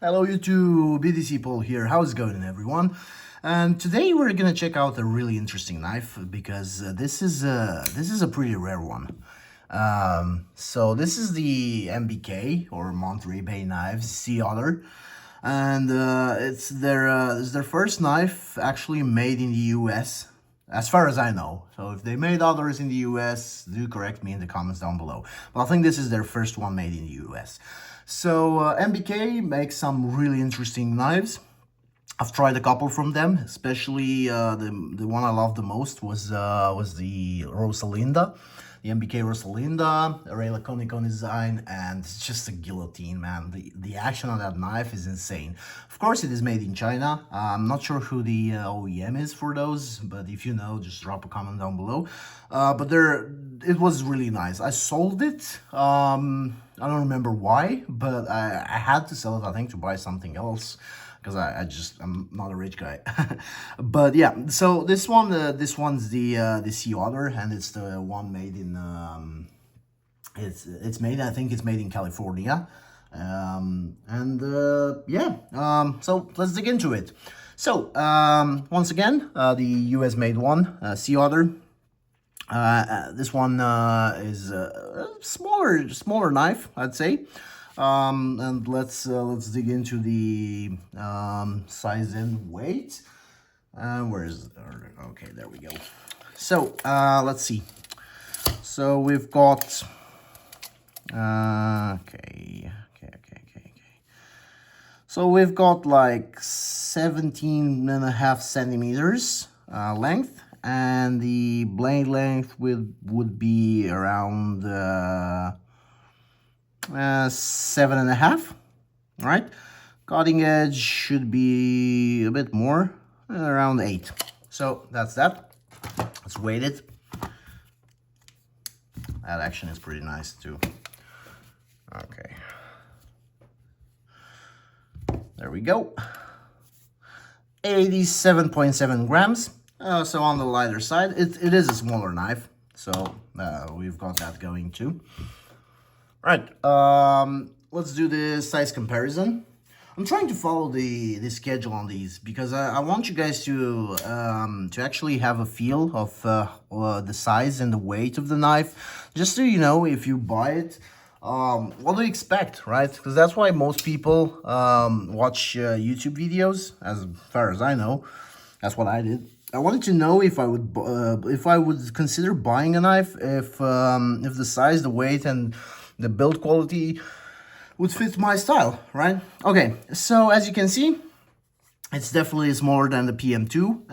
Hello YouTube, EDC Paul here. How's it going everyone? And today we're gonna check out a really interesting knife because this is a pretty rare one. So this is the MBK or Monterey Bay Knives Otter, and it's their first knife actually made in the US, as far as I know. So if they made others in the US, do correct me in the comments down below. But I think this is their first one made in the US. So MBK makes some really interesting knives. I've tried a couple from them, especially the one I loved the most was the Rosalinda, the MBK Rosalinda, a Ray Laconic design, and it's just a guillotine, man. The action on that knife is insane. Of course, it is made in China. I'm not sure who the OEM is for those, but if you know, just drop a comment down below. But it was really nice. I sold it. I don't remember why, but I had to sell it, I think, to buy something else, because I'm not a rich guy. But yeah, so this one's the Sea Otter, and it's the one made in I think it's made in California. So let's dig into it. So once again, the US made one, Sea Otter. This one is a smaller knife, I'd say. And let's dig into the size and weight. Okay, there we go. So let's see. So we've got okay. So we've got like 17.5 centimeters length, and the blade length would be around 7.5, right? Cutting edge should be a bit more, around 8. So that's that. Let's weight it. That action is pretty nice too. Okay. There we go. 87.7 grams. So on the lighter side, it is a smaller knife. So we've got that going too. Right, let's do the size comparison. I'm trying to follow the schedule on these because I want you guys to actually have a feel of the size and the weight of the knife, just so you know if you buy it, what do you expect, right? Because that's why most people watch YouTube videos. As far as I know, that's what I did. I wanted to know if I would consider buying a knife if the size, the weight, and the build quality would fit my style, right? Okay, so as you can see, it's definitely smaller than the PM2,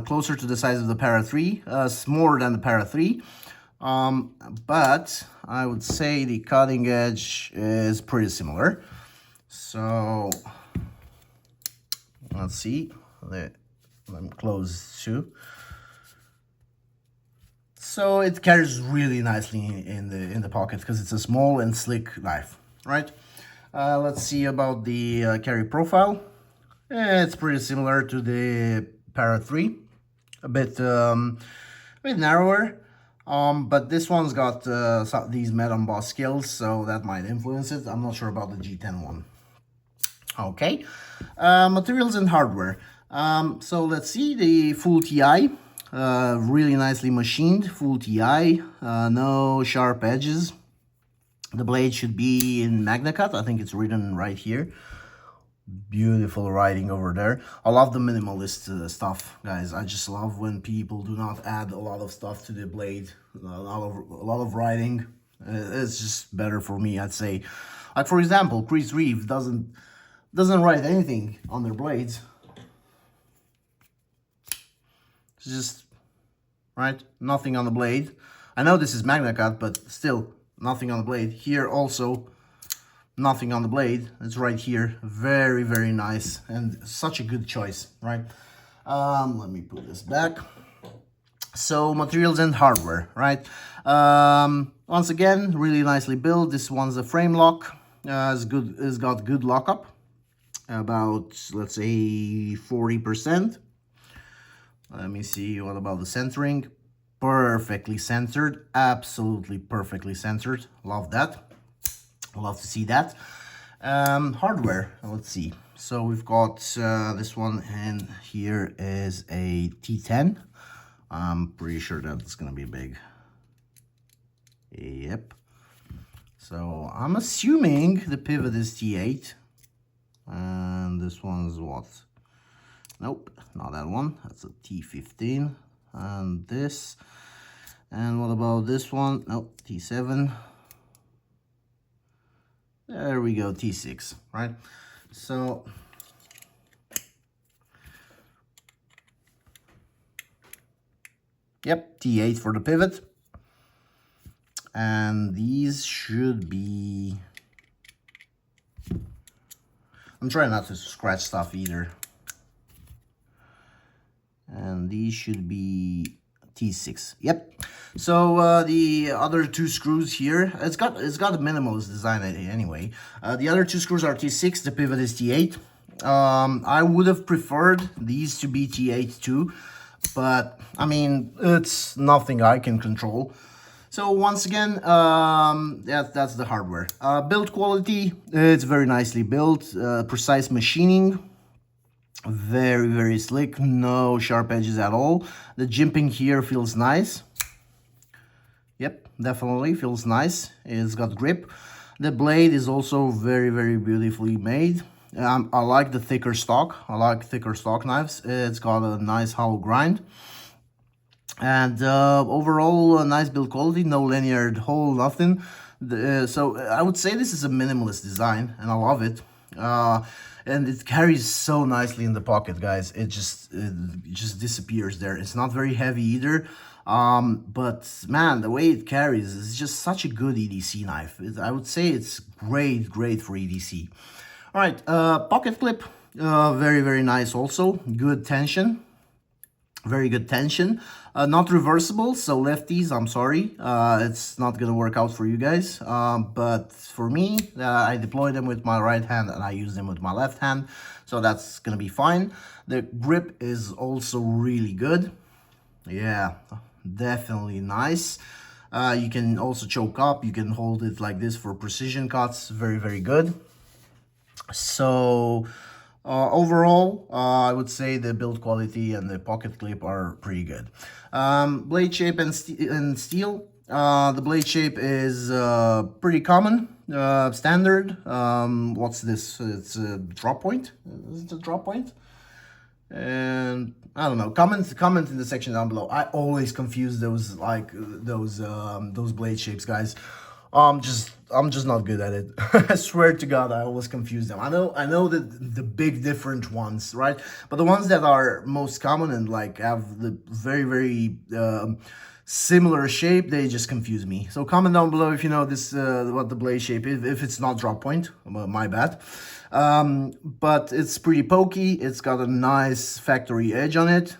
closer to the size of the Para 3, smaller than the Para 3. But I would say the cutting edge is pretty similar. So let's see. Let me close too. So it carries really nicely in the pocket because it's a small and slick knife, right? Let's see about the carry profile. It's pretty similar to the Para 3, a bit narrower, but this one's got these matte emboss scales, so that might influence it. I'm not sure about the G10 one. Okay, materials and hardware. So let's see the full TI. Really nicely machined, full TI, no sharp edges. The blade should be in Magna Cut. I think it's written right here. Beautiful writing over there. I love the minimalist stuff, guys. I just love when people do not add a lot of stuff to the blade, a lot of writing. It's just better for me, I'd say. Like for example, Chris Reeve doesn't write anything on their blades. It's just, right, nothing on the blade. I know this is Magna Cut, but still, nothing on the blade. Here also, nothing on the blade. It's right here. Very, very nice, and such a good choice, right? Let me put this back. So, materials and hardware, right? Once again, really nicely built. This one's a frame lock. It's got good lockup, about, let's say, 40%. Let me see, what about the centering? Perfectly centered, absolutely perfectly centered. Love that. Love to see that. Hardware, let's see. So we've got this one, and here is a T10. I'm pretty sure that's gonna be big. Yep. So I'm assuming the pivot is T8. And this one's what? Nope, not that one. That's a T15. And this. And what about this one? Nope, T7. There we go, T6, right? So yep, T8 for the pivot. And these should be... I'm trying not to scratch stuff either. And these should be T6. Yep. So the other two screws here, it's got a minimalist design anyway. The other two screws are T6. The pivot is T8. I would have preferred these to be T8 too, but I mean, it's nothing I can control. So once again, that's the hardware. Build quality, it's very nicely built, precise machining, very, very slick, no sharp edges at all. The jimping here feels nice. Yep, definitely feels nice. It's got grip. The blade is also very, very beautifully made. I like the thicker stock. I like thicker stock knives. It's got a nice hollow grind. And overall, a nice build quality, no linear hole, nothing. So I would say this is a minimalist design, and I love it. And it carries so nicely in the pocket, guys. It just disappears there. It's not very heavy either. But man, the way it carries is just such a good EDC knife. I would say it's great for EDC. All right, pocket clip, very, very nice also. Good tension. Very good tension. Not reversible, so lefties, I'm sorry, it's not gonna work out for you guys, but for me, I deploy them with my right hand and I use them with my left hand, so that's gonna be fine. The grip is also really good. Yeah, definitely nice. You can also choke up, you can hold it like this for precision cuts, very, very good. So overall, I would say the build quality and the pocket clip are pretty good. Blade shape and steel. The blade shape is pretty common, standard. What's this? It's a drop point. Is it a drop point? And I don't know. Comment in the section down below. I always confuse those those blade shapes, guys. I'm just not good at it. I swear to God, I always confuse them. I know that the big different ones, right? But the ones that are most common and like have the very, very similar shape, they just confuse me. So comment down below if you know this what the blade shape is, if it's not drop point. My bad. But it's pretty pokey. It's got a nice factory edge on it.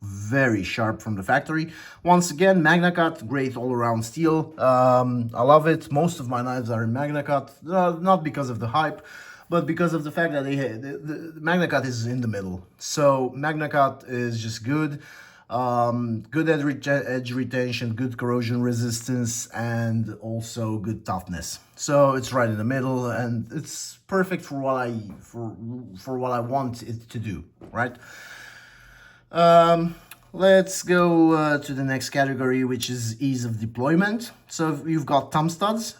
Very sharp from the factory. Once again, Magna Cut, great all-around steel. I love it. Most of my knives are in Magna Cut, not because of the hype, but because of the fact that the Magna Cut is in the middle. So Magna Cut is just good. Good edge retention, good corrosion resistance, and also good toughness. So it's right in the middle, and it's perfect for what I want it to do, right? Let's go to the next category, which is ease of deployment. So you've got thumb studs.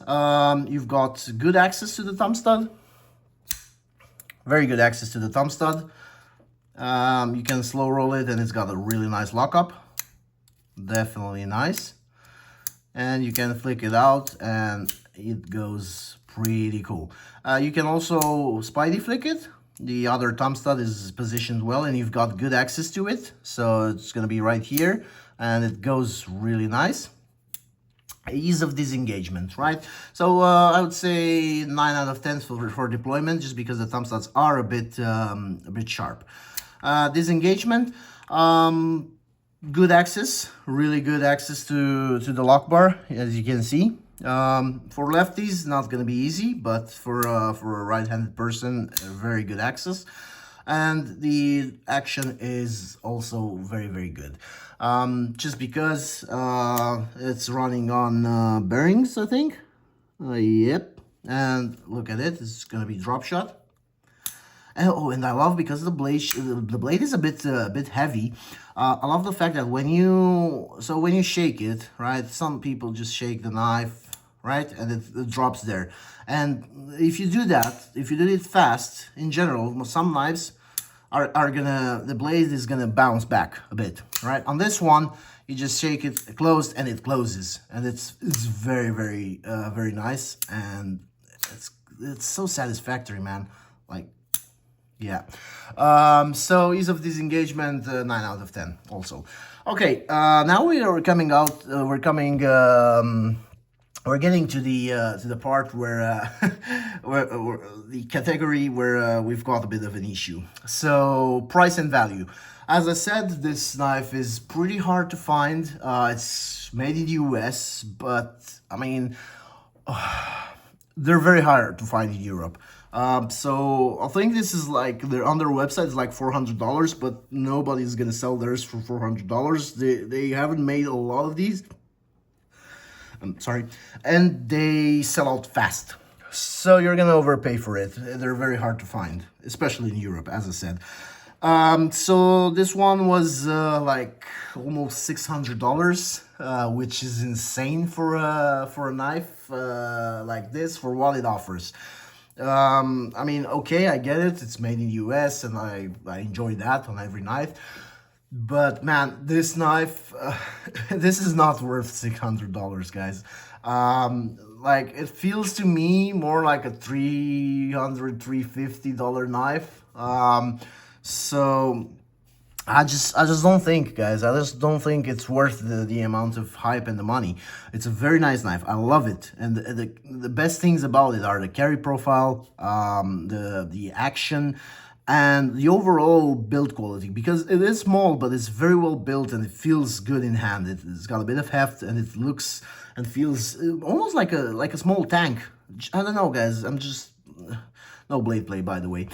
You've got good access to the thumb stud. Very good access to the thumb stud. You can slow roll it and it's got a really nice lockup. Definitely nice. And you can flick it out and it goes pretty cool. You can also spidey flick it. The other thumb stud is positioned well and you've got good access to it. So it's going to be right here and it goes really nice. Ease of disengagement, right? So I would say 9 out of 10 for deployment, just because the thumb studs are a bit sharp. Disengagement, good access, really good access to the lock bar, as you can see. For lefties, not going to be easy, but for a right-handed person, very good access. And the action is also very, very good. Just because it's running on bearings, I think. Yep. and look at it, it's gonna be drop shot. Oh, and I love, because the blade is a bit heavy. I love the fact that when you shake it, right? Some people just shake the knife, right, and it drops there. And if you do that, if you do it fast, in general, some knives are gonna, the blade is gonna bounce back a bit, right? On this one, you just shake it closed and it closes, and it's very very nice, and it's so satisfactory, man. Like, yeah. So ease of disengagement, 9 out of 10 also. Okay, now we are coming out, we're getting to the part where, where the category where we've got a bit of an issue. So price and value. As I said, this knife is pretty hard to find. It's made in the US, but I mean, they're very hard to find in Europe. So I think this is like, they're on their website, it's like $400, but nobody's gonna sell theirs for $400. They haven't made a lot of these. I'm sorry, and they sell out fast. So you're gonna overpay for it. They're very hard to find, especially in Europe, as I said. So this one was like almost $600, which is insane for a knife like this, for what it offers. I mean, okay, I get it. It's made in the US, and I enjoy that on every knife. But man, this knife, this is not worth $600, guys. Like, it feels to me more like a $350 knife. So I just don't think, guys. I just don't think it's worth the amount of hype and the money. It's a very nice knife. I love it, and the best things about it are the carry profile, the action, and the overall build quality, because it is small, but it's very well built and it feels good in hand. It's got a bit of heft, and it looks and feels almost like a small tank. I don't know, guys. I'm just, no blade play, by the way.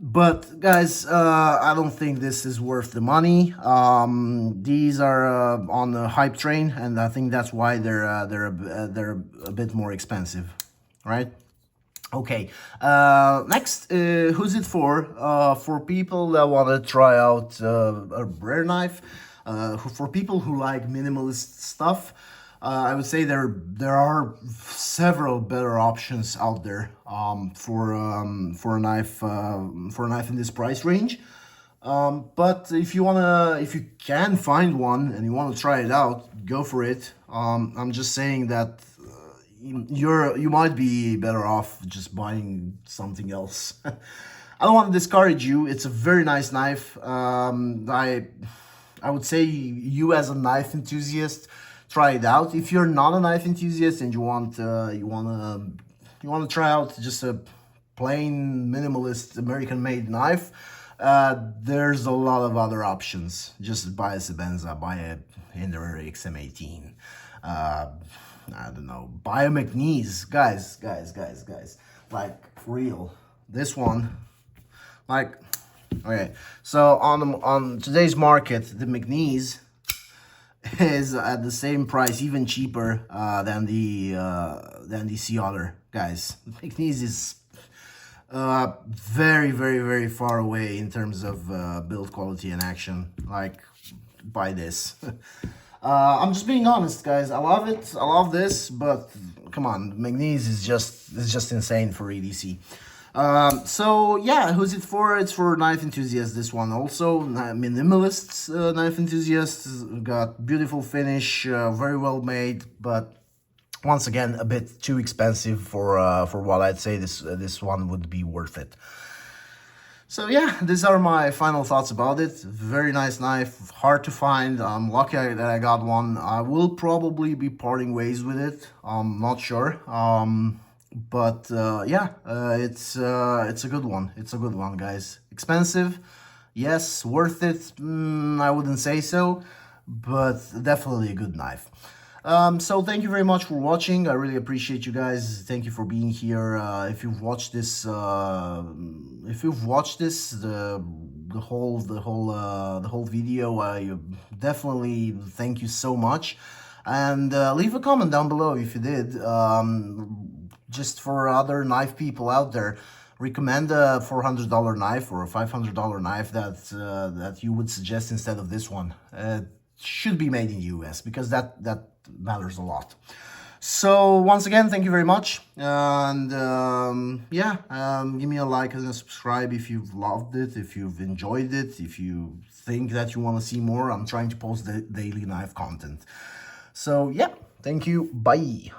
But guys, I don't think this is worth the money. These are on the hype train, and I think that's why they're a bit more expensive, right? Okay, next, who's it for? For people that want to try out a rare knife, for people who like minimalist stuff. I would say there are several better options out there for a knife in this price range. But if you can find one and you want to try it out, go for it. I'm just saying that you might be better off just buying something else. I don't want to discourage you. It's a very nice knife. I would say, you as a knife enthusiast, try it out. If you're not a knife enthusiast and you want to try out just a plain minimalist American-made knife, there's a lot of other options. Just buy a Sebenza, buy a Hinderer XM18. I don't know, buy a McNeese, guys. Like, for real, this one, like, okay. So on today's market, the McNeese is at the same price, even cheaper than the Otter, guys. McNeese is very far away in terms of build quality and action. Like, buy this. I'm just being honest, guys. I love it. I love this, but come on, McNeese is just insane for EDC. So yeah, who's it for? It's for knife enthusiasts. This one also, minimalists, knife enthusiasts. Got beautiful finish, very well made, but once again a bit too expensive for what I'd say this one would be worth it. So yeah, these are my final thoughts about it. Very nice knife, hard to find. I'm lucky that I got one. I will probably be parting ways with it. I'm not sure. But yeah, it's a good one. It's a good one, guys. Expensive, yes. Worth it, I wouldn't say so, but definitely a good knife. So thank you very much for watching. I really appreciate you guys. Thank you for being here. If you've watched this, the whole video, I definitely thank you so much. And leave a comment down below if you did. just for other knife people out there, recommend a $400 knife or a $500 knife that you would suggest instead of this one. Should be made in the US, because that matters a lot. So once again, thank you very much, and give me a like and a subscribe if you've loved it, if you've enjoyed it, if you think that you want to see more. I'm trying to post the daily knife content. So yeah, thank you, bye.